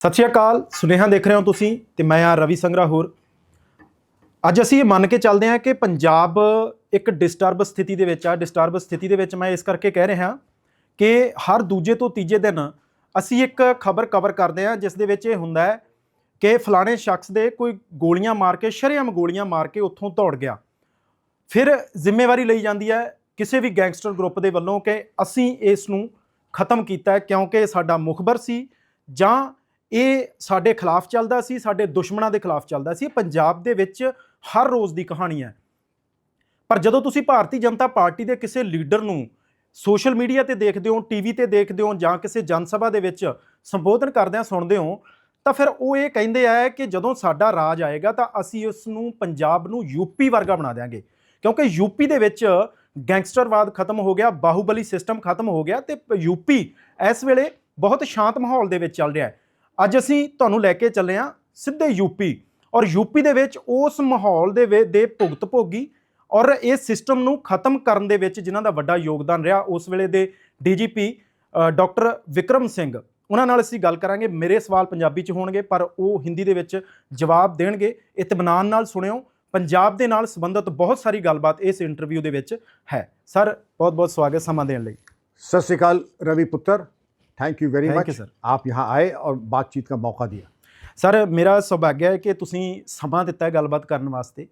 ਸਤਿ ਸ਼੍ਰੀ ਅਕਾਲ। ਸੁਨੇਹਾ ਦੇਖ ਰਹੇ ਹੋ ਤੁਸੀਂ ਤੇ ਮੈਂ ਆ ਰਵੀ ਸੰਗਰਾਹੁਰ। ਅੱਜ ਅਸੀਂ ਇਹ ਮੰਨ ਕੇ ਚੱਲਦੇ ਹਾਂ ਕਿ ਪੰਜਾਬ ਇੱਕ ਡਿਸਟਰਬ ਸਥਿਤੀ ਦੇ ਵਿੱਚ ਆ। ਡਿਸਟਰਬ ਸਥਿਤੀ ਦੇ ਵਿੱਚ ਮੈਂ ਇਸ ਕਰਕੇ ਕਹਿ ਰਿਹਾ ਕਿ ਹਰ ਦੂਜੇ ਤੋਂ ਤੀਜੇ ਦਿਨ ਅਸੀਂ ਇੱਕ ਖਬਰ ਕਵਰ ਕਰਦੇ ਹਾਂ ਜਿਸ ਦੇ ਵਿੱਚ ਇਹ ਹੁੰਦਾ ਹੈ ਕਿ ਫਲਾਣੇ ਸ਼ਖਸ ਦੇ ਕੋਈ ਗੋਲੀਆਂ ਮਾਰ ਕੇ ਸ਼ਰੇਆਮ ਗੋਲੀਆਂ ਮਾਰ ਕੇ ਉੱਥੋਂ ਦੌੜ ਗਿਆ। ਫਿਰ ਜ਼ਿੰਮੇਵਾਰੀ ਲਈ ਜਾਂਦੀ ਹੈ ਕਿਸੇ ਵੀ ਗੈਂਗਸਟਰ ਗਰੁੱਪ ਦੇ ਵੱਲੋਂ ਕਿ ਅਸੀਂ ਇਸ ਨੂੰ ਖਤਮ ਕੀਤਾ ਕਿਉਂਕਿ ਸਾਡਾ ਮੁਖਬਰ ਸੀ ਜਾਂ ਇਹ ਸਾਡੇ ਖਿਲਾਫ ਚੱਲਦਾ ਸੀ, ਸਾਡੇ ਦੁਸ਼ਮਣਾਂ ਦੇ ਖਿਲਾਫ ਚੱਲਦਾ ਸੀ। ਪੰਜਾਬ ਦੇ ਵਿੱਚ ਹਰ ਰੋਜ਼ ਦੀ ਕਹਾਣੀ ਹੈ। ਪਰ ਜਦੋਂ ਤੁਸੀਂ ਭਾਰਤੀ ਜਨਤਾ ਪਾਰਟੀ ਦੇ ਕਿਸੇ ਲੀਡਰ ਨੂੰ ਸੋਸ਼ਲ ਮੀਡੀਆ ਤੇ ਦੇਖਦੇ ਹੋ, ਟੀਵੀ ਤੇ ਦੇਖਦੇ ਹੋ ਜਾਂ ਕਿਸੇ ਜਨ ਸਭਾ ਦੇ ਵਿੱਚ ਸੰਬੋਧਨ ਕਰਦਿਆਂ ਸੁਣਦੇ ਹੋ ਤਾਂ ਫਿਰ ਉਹ ਇਹ ਕਹਿੰਦੇ ਆ ਕਿ ਜਦੋਂ ਸਾਡਾ ਰਾਜ ਆਏਗਾ ਤਾਂ ਅਸੀਂ ਉਸ ਨੂੰ ਪੰਜਾਬ ਨੂੰ ਯੂਪੀ ਵਰਗਾ ਬਣਾ ਦਿਆਂਗੇ ਕਿਉਂਕਿ ਯੂਪੀ ਦੇ ਵਿੱਚ ਗੈਂਗਸਟਰਵਾਦ ਖਤਮ ਹੋ ਗਿਆ, ਬਾਹੂਬਲੀ ਸਿਸਟਮ ਖਤਮ ਹੋ ਗਿਆ ਤੇ ਯੂਪੀ ਇਸ ਵੇਲੇ ਬਹੁਤ ਸ਼ਾਂਤ ਮਾਹੌਲ ਦੇ ਵਿੱਚ ਚੱਲ ਰਿਹਾ ਹੈ। ਅੱਜ ਅਸੀਂ ਤੁਹਾਨੂੰ ਲੈ ਕੇ ਚੱਲੇ ਹਾਂ ਸਿੱਧੇ ਯੂਪੀ ਔਰ ਯੂਪੀ ਦੇ ਵਿੱਚ ਉਸ ਮਾਹੌਲ ਦੇ ਭੁਗਤ ਭੋਗੀ ਔਰ ਇਸ ਸਿਸਟਮ ਨੂੰ ਖਤਮ ਕਰਨ ਦੇ ਵਿੱਚ ਜਿਨ੍ਹਾਂ ਦਾ ਵੱਡਾ ਯੋਗਦਾਨ ਰਿਹਾ ਉਸ ਵੇਲੇ ਦੇ ਡੀਜੀਪੀ ਡਾਕਟਰ ਵਿਕਰਮ ਸਿੰਘ, ਉਹਨਾਂ ਨਾਲ ਅਸੀਂ ਗੱਲ ਕਰਾਂਗੇ। ਮੇਰੇ ਸਵਾਲ ਪੰਜਾਬੀ 'ਚ ਹੋਣਗੇ ਪਰ ਉਹ ਹਿੰਦੀ ਦੇ ਵਿੱਚ ਜਵਾਬ ਦੇਣਗੇ। ਇਤਮਾਨਾਨ ਨਾਲ ਸੁਣਿਓ। ਪੰਜਾਬ ਦੇ ਨਾਲ ਸੰਬੰਧਿਤ ਬਹੁਤ ਸਾਰੀ ਗੱਲਬਾਤ ਇਸ ਇੰਟਰਵਿਊ ਦੇ ਵਿੱਚ ਹੈ। ਸਰ ਬਹੁਤ ਬਹੁਤ ਸਵਾਗਤ ਸਮਾਂ ਦੇਣ ਲਈ। सत श्रीकाल रवि पुत्र, thank you very Thank much you, sir. आप यहाँ आए और बातचीत का मौका दिया। ਸਰ ਮੇਰਾ ਸੁਭਾਗਿਆ ਹੈ ਕਿ ਤੁਸੀਂ ਸਮਾਂ ਦਿੱਤਾ ਹੈ ਗੱਲਬਾਤ ਕਰਨ ਵਾਸਤੇ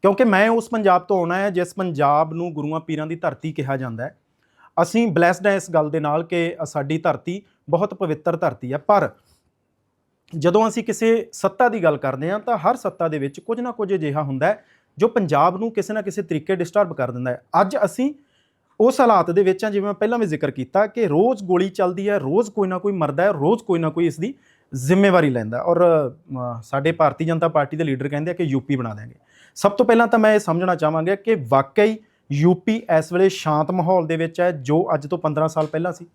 ਕਿਉਂਕਿ ਮੈਂ ਉਸ ਪੰਜਾਬ ਤੋਂ ਆਉਣਾ ਹੈ ਜਿਸ ਪੰਜਾਬ ਨੂੰ ਗੁਰੂਆਂ ਪੀਰਾਂ ਦੀ ਧਰਤੀ ਕਿਹਾ ਜਾਂਦਾ ਹੈ। ਅਸੀਂ ਬਲੈਸਡ ਹਾਂ ਇਸ ਗੱਲ ਦੇ ਨਾਲ ਕਿ ਸਾਡੀ ਧਰਤੀ ਬਹੁਤ ਪਵਿੱਤਰ ਧਰਤੀ ਹੈ। ਪਰ ਜਦੋਂ ਅਸੀਂ ਕਿਸੇ ਸੱਤਾ ਦੀ ਗੱਲ ਕਰਦੇ ਹਾਂ ਤਾਂ ਹਰ ਸੱਤਾ ਦੇ ਵਿੱਚ ਕੁਝ ਨਾ ਕੁਝ ਅਜਿਹਾ ਹੁੰਦਾ ਹੈ ਜੋ ਪੰਜਾਬ ਨੂੰ ਕਿਸੇ ਨਾ ਕਿਸੇ ਤਰੀਕੇ ਡਿਸਟਰਬ ਕਰ ਦਿੰਦਾ ਹੈ। ਅੱਜ ਅਸੀਂ ਉਸ ਹਾਲਾਤ ਦੇ ਵਿੱਚ ਹਾਂ ਜਿਵੇਂ ਮੈਂ ਪਹਿਲਾਂ ਵੀ ਜ਼ਿਕਰ ਕੀਤਾ ਕਿ ਰੋਜ਼ ਗੋਲੀ ਚੱਲਦੀ ਹੈ, ਰੋਜ਼ ਕੋਈ ਨਾ ਕੋਈ ਮਰਦਾ ਹੈ, ਰੋਜ਼ ਕੋਈ ਨਾ ਕੋਈ ਇਸ ਦੀ ਜ਼ਿੰਮੇਵਾਰੀ ਲੈਂਦਾ ਔਰ ਸਾਡੇ ਭਾਰਤੀ ਜਨਤਾ ਪਾਰਟੀ ਦੇ ਲੀਡਰ ਕਹਿੰਦੇ ਆ ਕਿ ਯੂਪੀ ਬਣਾ ਦੇਣਗੇ। ਸਭ ਤੋਂ ਪਹਿਲਾਂ ਤਾਂ ਮੈਂ ਇਹ ਸਮਝਣਾ ਚਾਹਾਂਗਾ ਕਿ ਵਾਕਈ ਯੂਪੀ ਇਸ ਵੇਲੇ ਸ਼ਾਂਤ ਮਾਹੌਲ ਦੇ ਵਿੱਚ ਹੈ ਜੋ ਅੱਜ ਤੋਂ 15 ਸਾਲ ਪਹਿਲਾਂ ਸੀ।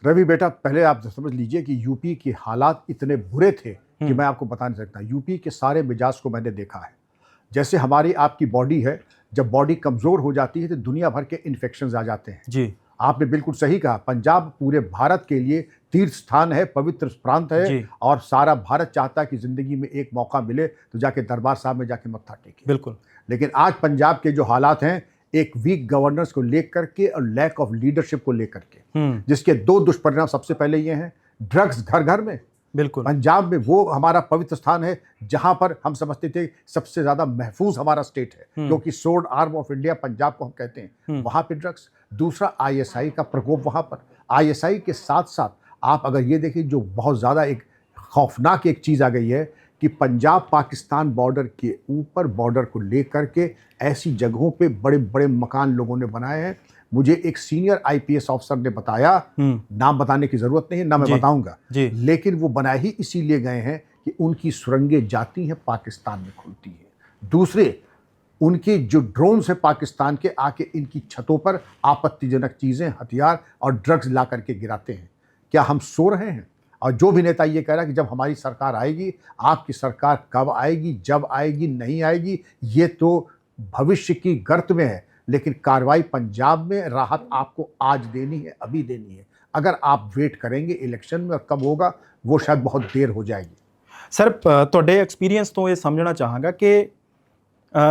रवि बेटा, पहले आप समझ लीजिए कि यूपी के हालात इतने बुरे थे कि मैं आपको बता नहीं सकता। यूपी के सारे मिजाज को मैंने देखा है। जैसे हमारी आपकी बॉडी है, जब बॉडी कमज़ोर हो जाती है तो दुनिया भर के इन्फेक्शंस आ जाते हैं। जी, आपने बिल्कुल सही कहा। पंजाब पूरे भारत के लिए तीर्थ स्थान है, पवित्र प्रांत है और सारा भारत चाहता है कि ज़िंदगी में एक मौका मिले तो जाके दरबार साहब में जाके मत्था टेके। बिल्कुल। लेकिन आज पंजाब के जो हालात हैं, एक वीक गवर्नेंस को लेकर के और लैक ऑफ लीडरशिप को लेकर के, जिसके दो दुष्परिणाम सबसे पहले ये हैं, ड्रग्स घर घर में। बिल्कुल। पंजाब में वो हमारा पवित्र स्थान है जहां पर हम समझते थे सबसे ज्यादा महफूज हमारा स्टेट है क्योंकि sword arm of India Punjab को हम कहते हैं। वहां पे ड्रग्स, दूसरा आईएसआई का प्रकोप वहां पर। आईएसआई के साथ साथ आप अगर ये देखिए जो बहुत ज्यादा एक खौफनाक एक चीज आ गई है कि पंजाब पाकिस्तान बॉर्डर के ऊपर बॉर्डर को लेकर के ऐसी जगहों पे बड़े बड़े मकान लोगों ने बनाए हैं। मुझे एक सीनियर आईपीएस ऑफिसर ने बताया, नाम बताने की जरूरत नहीं है, ना मैं बताऊंगा, लेकिन वो बनाए ही इसीलिए गए हैं कि उनकी सुरंगें जाती हैं पाकिस्तान में खुलती हैं। दूसरे उनके जो ड्रोन्स हैं पाकिस्तान के आके इनकी छतों पर आपत्तिजनक चीज़ें, हथियार और ड्रग्स ला करके गिराते हैं। क्या हम सो रहे हैं? और जो भी नेता ये कह रहा है कि जब हमारी सरकार आएगी, आपकी सरकार कब आएगी, जब आएगी, नहीं आएगी, ये तो भविष्य की गर्त में है। लेकिन कार्रवाई पंजाब में राहत आपको आज देनी है, अभी देनी है। अगर आप वेट करेंगे इलेक्शन में और कब होगा वो शायद बहुत देर हो जाएगी। ਸਰ ਤੁਹਾਡੇ ਐਕਸਪੀਰੀਅੰਸ ਤੋਂ ਇਹ ਸਮਝਣਾ ਚਾਹਾਂਗਾ ਕਿ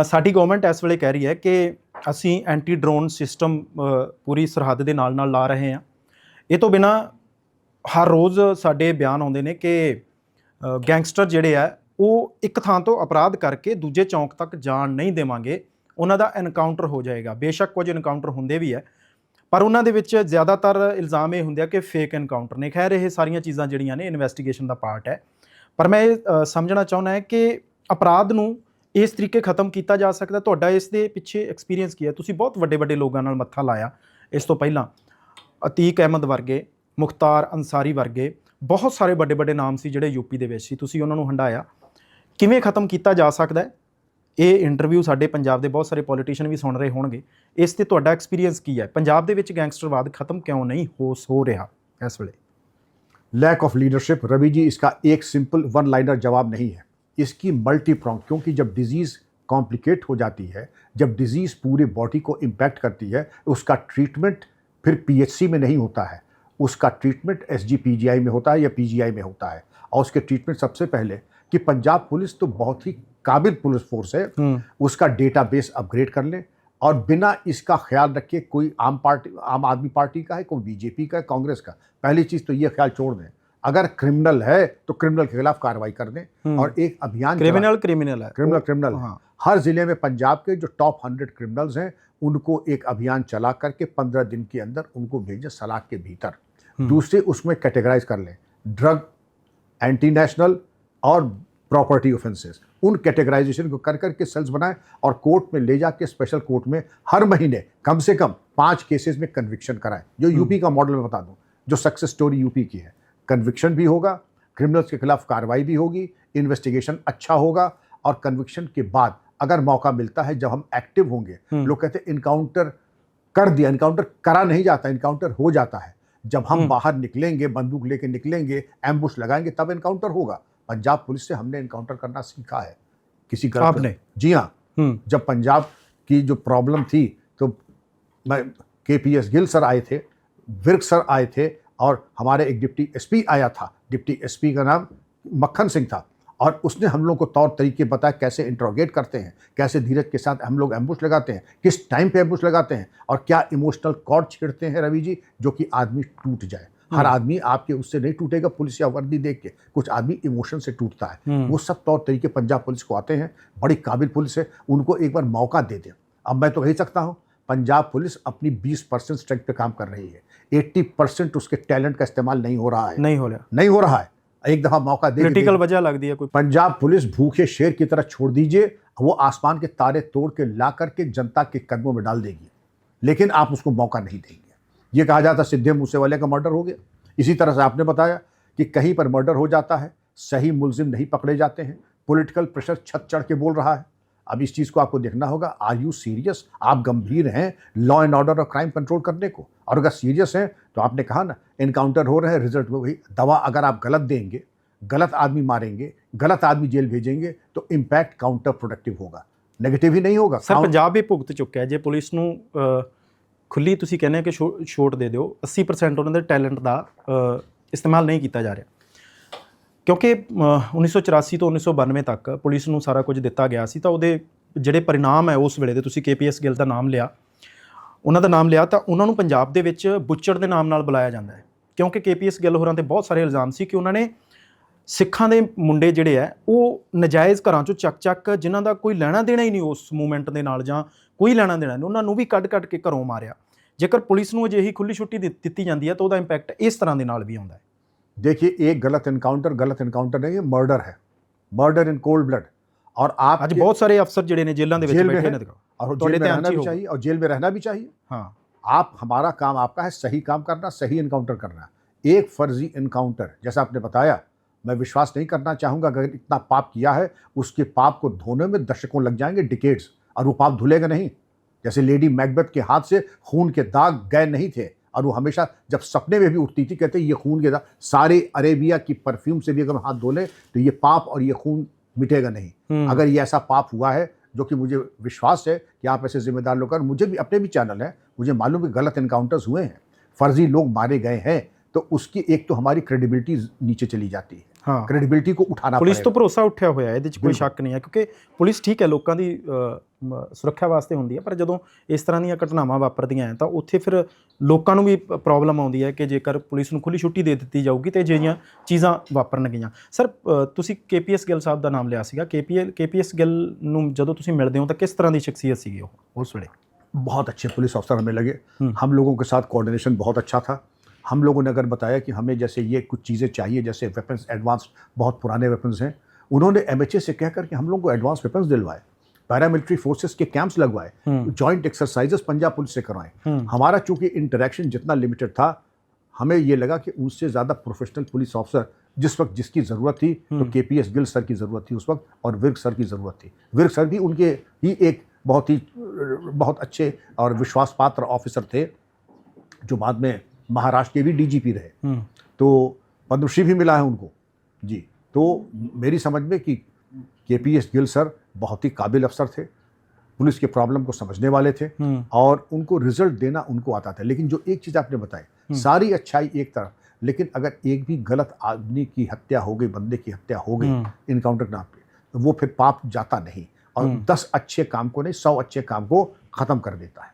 ਸਾਡੀ ਗਵਰਨਮੈਂਟ ਇਸ ਵੇਲੇ ਕਹਿ ਰਹੀ ਹੈ ਕਿ ਅਸੀਂ ਐਂਟੀ ਡਰੋਨ ਸਿਸਟਮ ਪੂਰੀ ਸਰਹੱਦ ਦੇ ਨਾਲ ਨਾਲ ਲਾ ਰਹੇ ਹਾਂ। ਇਹ ਤੋਂ ਬਿਨਾਂ ਹਰ ਰੋਜ਼ ਸਾਡੇ ਬਿਆਨ ਆਉਂਦੇ ਨੇ ਕਿ ਗੈਂਗਸਟਰ ਜਿਹੜੇ ਆ ਉਹ ਇੱਕ ਥਾਂ ਤੋਂ ਅਪਰਾਧ ਕਰਕੇ ਦੂਜੇ ਚੌਂਕ ਤੱਕ ਜਾਣ ਨਹੀਂ ਦੇਵਾਂਗੇ, ਉਹਨਾਂ ਦਾ ਐਨਕਾਊਂਟਰ ਹੋ ਜਾਏਗਾ। ਬੇਸ਼ੱਕ ਕੁਝ ਐਨਕਾਊਂਟਰ ਹੁੰਦੇ ਵੀ ਹੈ ਪਰ ਉਹਨਾਂ ਦੇ ਵਿੱਚ ਜ਼ਿਆਦਾਤਰ ਇਲਜ਼ਾਮ ਇਹ ਹੁੰਦੇ ਆ ਕਿ ਫੇਕ ਐਨਕਾਊਂਟਰ ਨੇ। ਖੈਰ ਇਹ ਸਾਰੀਆਂ ਚੀਜ਼ਾਂ ਜਿਹੜੀਆਂ ਨੇ ਇਨਵੈਸਟੀਗੇਸ਼ਨ ਦਾ ਪਾਰਟ ਹੈ ਪਰ ਮੈਂ ਇਹ ਸਮਝਣਾ ਚਾਹੁੰਦਾ ਹੈ ਕਿ ਅਪਰਾਧ ਨੂੰ ਇਸ ਤਰੀਕੇ ਖਤਮ ਕੀਤਾ ਜਾ ਸਕਦਾ। ਤੁਹਾਡਾ ਇਸ ਦੇ ਪਿੱਛੇ ਐਕਸਪੀਰੀਅੰਸ ਕੀ ਹੈ? ਤੁਸੀਂ ਬਹੁਤ ਵੱਡੇ ਵੱਡੇ ਲੋਕਾਂ ਨਾਲ ਮੱਥਾ ਲਾਇਆ ਇਸ ਤੋਂ ਪਹਿਲਾਂ, ਅਤੀਕ ਅਹਿਮਦ ਵਰਗੇ, ਮੁਖਤਾਰ ਅੰਸਾਰੀ ਵਰਗੇ ਬਹੁਤ ਸਾਰੇ ਵੱਡੇ ਵੱਡੇ ਨਾਮ ਸੀ ਜਿਹੜੇ ਯੂਪੀ ਦੇ ਵਿੱਚ ਸੀ, ਤੁਸੀਂ ਉਹਨਾਂ ਨੂੰ ਹੰਢਾਇਆ। ਕਿਵੇਂ ਖਤਮ ਕੀਤਾ ਜਾ ਸਕਦਾ ਹੈ? ਇਹ ਇੰਟਰਵਿਊ ਸਾਡੇ ਪੰਜਾਬ ਦੇ ਬਹੁਤ ਸਾਰੇ ਪੋਲੀਟੀਸ਼ੀਅਨ ਵੀ ਸੁਣ ਰਹੇ ਹੋਣਗੇ। ਇਸ ਤੇ ਤੁਹਾਡਾ ਐਕਸਪੀਰੀਅੰਸ ਕੀ ਹੈ? ਪੰਜਾਬ ਦੇ ਵਿੱਚ ਗੈਂਗਸਟਰਵਾਦ ਖਤਮ ਕਿਉਂ ਨਹੀਂ ਹੋ ਰਿਹਾ ਇਸ ਵੇਲੇ? Lack of leadership Ravi ji, इसका एक सिंपल वन लाइनर जवाब नहीं है, इसकी मल्टी प्रॉन्ग। क्योंकि जब डिजीज़ कॉम्प्लिकेट हो जाती है, जब डिजीज़ पूरे बॉडी को इम्पैक्ट करती है, उसका ट्रीटमेंट फिर पीएचसी में नहीं होता है, उसका ट्रीटमेंट एसजीपीजीआई में होता है या पीजीआई में होता है। और उसके ट्रीटमेंट सबसे पहले कि पंजाब पुलिस तो बहुत ही काबिल पुलिस फोर्स है, उसका डेटाबेस अपग्रेड कर ले और बिना इसका ख्याल रखे कोई आम आदमी पार्टी का है, कोई बीजेपी का है, कांग्रेस का, पहली चीज तो ये ख्याल छोड़ दें, अगर क्रिमिनल है तो क्रिमिनल के खिलाफ कार्रवाई कर दें और एक अभियान क्रिमिनल है, क्रिमिनल हाँ। हर जिले में पंजाब के जो टॉप 100 क्रिमिनल्स हैं उनको एक अभियान चला करके 15 दिन के अंदर उनको भेजें सलाख के भीतर। दूसरे उसमें कैटेगराइज कर लें ड्रग, एंटी नेशनल और प्रॉपर्टी ऑफेंसेस, उन कैटेगराइजेशन को कर करके सेल्स बनाएं और कोर्ट में ले जाके स्पेशल कोर्ट में हर महीने कम से कम 5 केसेस में कन्विक्शन कराएं। जो यूपी का मॉडल मैं बता दूं, जो सक्सेस स्टोरी यूपी की है, कन्विक्शन भी होगा, क्रिमिनल्स के खिलाफ कार्रवाई भी होगी, इन्वेस्टिगेशन अच्छा होगा और कन्विक्शन के बाद अगर मौका मिलता है, जब हम एक्टिव होंगे, लोग कहते हैं इनकाउंटर कर दिया, इनकाउंटर करा नहीं जाता, इनकाउंटर हो जाता है। जब हम बाहर निकलेंगे, बंदूक लेके निकलेंगे, एम्बुश लगाएंगे, तब इनकाउंटर होगा। पंजाब पुलिस से हमने इनकाउंटर करना सीखा है। किसी गलत आपने? जी हाँ, जब पंजाब की जो प्रॉब्लम थी तो मैं KPS गिल सर आए थे, विर्क सर आए थे और हमारे एक डिप्टी SP आया था, डिप्टी SP का नाम मक्खन सिंह था और उसने हम लोग को तौर तरीके बताया कैसे इंट्रोगेट करते हैं, कैसे धीरज के साथ हम लोग एम्बुश लगाते हैं, किस टाइम पे एम्बुश लगाते हैं और क्या इमोशनल कॉर्ड छेड़ते हैं रवि जी, जो कि आदमी टूट जाए। हर आदमी आपके उससे नहीं टूटेगा पुलिस या वर्दी देख के, कुछ आदमी इमोशन से टूटता है। वो सब तौर तरीके पंजाब पुलिस को आते हैं, बड़ी काबिल पुलिस है, उनको एक बार मौका दे दें। अब मैं तो कह सकता हूँ पंजाब पुलिस अपनी 20% स्ट्रेंथ पे काम कर रही है, 80% उसके टैलेंट का इस्तेमाल नहीं हो रहा है, नहीं हो रहा है। एक दफा मौका दे, पॉलिटिकल वजह लग दी है कोई। पंजाब पुलिस भूखे शेर की तरह छोड़ दीजिए, वो आसमान के तारे तोड़ के ला करके जनता के कदमों में डाल देगी, लेकिन आप उसको मौका नहीं देंगे। ये कहा जाता सिद्धू मूसेवाले का मर्डर हो गया, इसी तरह से आपने बताया कि कहीं पर मर्डर हो जाता है, सही मुलजिम नहीं पकड़े जाते हैं, पॉलिटिकल प्रेशर छत चढ़ के बोल रहा है। अब इस चीज़ को आपको देखना होगा, आर यू सीरियस, आप गंभीर हैं लॉ एंड ऑर्डर और क्राइम कंट्रोल करने को? और अगर सीरियस हैं तो आपने कहा ना इनकाउंटर हो रहे हैं, रिजल्ट में वही दवा अगर आप गलत देंगे, गलत आदमी मारेंगे, गलत आदमी जेल भेजेंगे तो इम्पैक्ट काउंटर प्रोडक्टिव होगा, नेगेटिव ही नहीं होगा। सर पंजाब भी भुगत चुका है, जे पुलिस ਨੂੰ ਖੁੱਲੀ ਤੁਸੀਂ ਕਹਿੰਦੇ ਕਿ ਛੋਟ ਦੇ ਦਿਓ, 80% ਉਹਨਾਂ ਦੇ ਟੈਲੈਂਟ ਦਾ ਇਸਤੇਮਾਲ ਨਹੀਂ ਕੀਤਾ ਜਾ ਰਿਹਾ, ਕਿਉਂਕਿ 1984 ਤੋਂ 1992 ਤੱਕ ਪੁਲਿਸ ਨੂੰ ਸਾਰਾ ਕੁਝ ਦਿੱਤਾ ਗਿਆ ਸੀ, ਤਾਂ ਉਹਦੇ ਜਿਹੜੇ ਪਰਿਣਾਮ ਹੈ ਉਸ ਵੇਲੇ ਦੇ, ਤੁਸੀਂ KPS ਗਿੱਲ ਦਾ ਨਾਮ ਲਿਆ, ਉਹਨਾਂ ਦਾ ਨਾਮ ਲਿਆ, ਤਾਂ ਉਹਨਾਂ ਨੂੰ ਪੰਜਾਬ ਦੇ ਵਿੱਚ ਬੁੱਚੜ ਦੇ ਨਾਮ ਨਾਲ ਬੁਲਾਇਆ ਜਾਂਦਾ ਹੈ, ਕਿਉਂਕਿ KPS ਗਿੱਲ ਹੋਰਾਂ ਤੇ ਬਹੁਤ ਸਾਰੇ ਇਲਜ਼ਾਮ ਸੀ ਕਿ ਉਹਨਾਂ ਨੇ ਸਿੱਖਾਂ ਦੇ ਮੁੰਡੇ ਜਿਹੜੇ ਹੈ ਉਹ ਨਜਾਇਜ਼ ਘਰਾਂ ਚੋਂ ਚੱਕ ਜਿਨ੍ਹਾਂ ਦਾ ਕੋਈ ਲੈਣਾ ਦੇਣਾ ਹੀ ਨਹੀਂ ਉਸ ਮੂਵਮੈਂਟ ਦੇ ਨਾਲ, ਜਾਂ ਕੋਈ ਲੈਣਾ ਦੇਣਾ ਨਹੀਂ, ਉਹਨਾਂ ਨੂੰ ਵੀ ਕੱਢ ਕੇ ਘਰੋਂ ਮਾਰਿਆ। ਜੇਕਰ ਪੁਲਿਸ ਨੂੰ ਅਜਿਹੀ ਖੁੱਲੀ ਛੁੱਟੀ ਦਿੱਤੀ ਜਾਂਦੀ ਹੈ ਤਾਂ ਉਹਦਾ ਇੰਪੈਕਟ ਇਸ ਤਰ੍ਹਾਂ ਦੇ ਨਾਲ ਵੀ ਆਉਂਦਾ ਹੈ। देखिए, एक गलत इनकाउंटर नहीं है, मर्डर है, मर्डर इन कोल्ड ब्लड। और आप आज बहुत सारे अफसर ਜਿਹੜੇ ਨੇ ਜੇਲ੍ਹਾਂ ਦੇ ਵਿੱਚ ਬੈਠੇ ਨੇ, और जेल में रहना भी चाहिए, और जेल में रहना भी चाहिए। हाँ, आप, हमारा काम आपका है सही काम करना, सही इनकाउंटर करना। एक फर्जी इनकाउंटर जैसा आपने बताया, मैं विश्वास नहीं करना चाहूँगा अगर इतना पाप किया है, उसके पाप को धोने में दशकों लग जाएंगे, डिकेड्स, और वो पाप धुलेगा नहीं। जैसे लेडी मैकबेथ के हाथ से खून के दाग गए नहीं थे, और वो हमेशा जब सपने में भी उठती थी कहते ये खून के दाग, सारे अरेबिया की परफ्यूम से भी अगर हाथ धो ले तो ये पाप और ये खून मिटेगा नहीं। अगर ये ऐसा पाप हुआ है, जो कि मुझे विश्वास है कि आप ऐसे जिम्मेदार लोग, और मुझे भी अपने भी चैनल है, मुझे मालूम है गलत इनकाउंटर्स हुए हैं, फर्जी लोग मारे गए हैं, तो उसकी एक तो हमारी क्रेडिबिलिटी नीचे चली जाती है। हाँ, क्रेडिबिलिटी को उठाना ਪੁਲਿਸ ਤੋਂ ਭਰੋਸਾ ਉੱਠਿਆ ਹੋਇਆ, ਇਹਦੇ 'ਚ ਕੋਈ ਸ਼ੱਕ ਨਹੀਂ ਹੈ, ਕਿਉਂਕਿ ਪੁਲਿਸ ਠੀਕ ਹੈ ਲੋਕਾਂ ਦੀ ਸੁਰੱਖਿਆ ਵਾਸਤੇ ਹੁੰਦੀ ਹੈ, ਪਰ ਜਦੋਂ ਇਸ ਤਰ੍ਹਾਂ ਦੀਆਂ ਘਟਨਾਵਾਂ ਵਾਪਰਦੀਆਂ ਹੈ ਤਾਂ ਉੱਥੇ ਫਿਰ ਲੋਕਾਂ ਨੂੰ ਵੀ ਪ੍ਰੋਬਲਮ ਆਉਂਦੀ ਹੈ ਕਿ ਜੇਕਰ ਪੁਲਿਸ ਨੂੰ ਖੁੱਲੀ ਛੁੱਟੀ ਦੇ ਦਿੱਤੀ ਜਾਊਗੀ ਤਾਂ ਅਜਿਹੀਆਂ ਚੀਜ਼ਾਂ ਵਾਪਰਨਗੀਆਂ। ਸਰ ਤੁਸੀਂ KPS ਗਿੱਲ ਸਾਹਿਬ ਦਾ ਨਾਮ ਲਿਆ ਸੀਗਾ, KPS ਗਿੱਲ ਨੂੰ ਜਦੋਂ ਤੁਸੀਂ ਮਿਲਦੇ ਹੋ ਤਾਂ किस तरह की शख्सियत सी वो उस वेले? बहुत अच्छे पुलिस अफसर हमें लगे, हम लोगों के साथ कोऑर्डिनेशन बहुत अच्छा था। हम लोगों ने अगर बताया कि हमें जैसे ये कुछ चीज़ें चाहिए, जैसे वेपन्स एडवांस, बहुत पुराने वेपन्स हैं, उन्होंने MHA से कह करके हम लोगों को एडवांस वेपन्स दिलवाए, पैरामिलिट्री फोर्सेस के कैंप्स लगवाए, जॉइंट एक्सरसाइजेस पंजाब पुलिस से करवाएं। हमारा चूंकि इंटरेक्शन जितना लिमिटेड था, हमें ये लगा कि उनसे ज़्यादा प्रोफेशनल पुलिस ऑफिसर जिस वक्त जिसकी ज़रूरत थी, तो KPS गिल सर की ज़रूरत थी उस वक्त, और विर्क सर की ज़रूरत थी। विर्क सर भी उनके ही एक बहुत अच्छे और विश्वास पात्र ऑफिसर थे, जो बाद में महाराष्ट्र के भी DGP रहे, तो पद्मश्री भी मिला है उनको जी। तो मेरी समझ में कि KPS गिल सर बहुत ही काबिल अफसर थे, पुलिस के प्रॉब्लम को समझने वाले थे, और उनको रिजल्ट देना उनको आता था। लेकिन जो एक चीज़ आपने बताई, सारी अच्छाई एक तरफ, लेकिन अगर एक भी गलत आदमी की हत्या हो गई, बंदे की हत्या हो गई इनकाउंटर के नाम पे, तो वो फिर पाप जाता नहीं और 10 अच्छे काम को नहीं 100 अच्छे काम को खत्म कर देता है।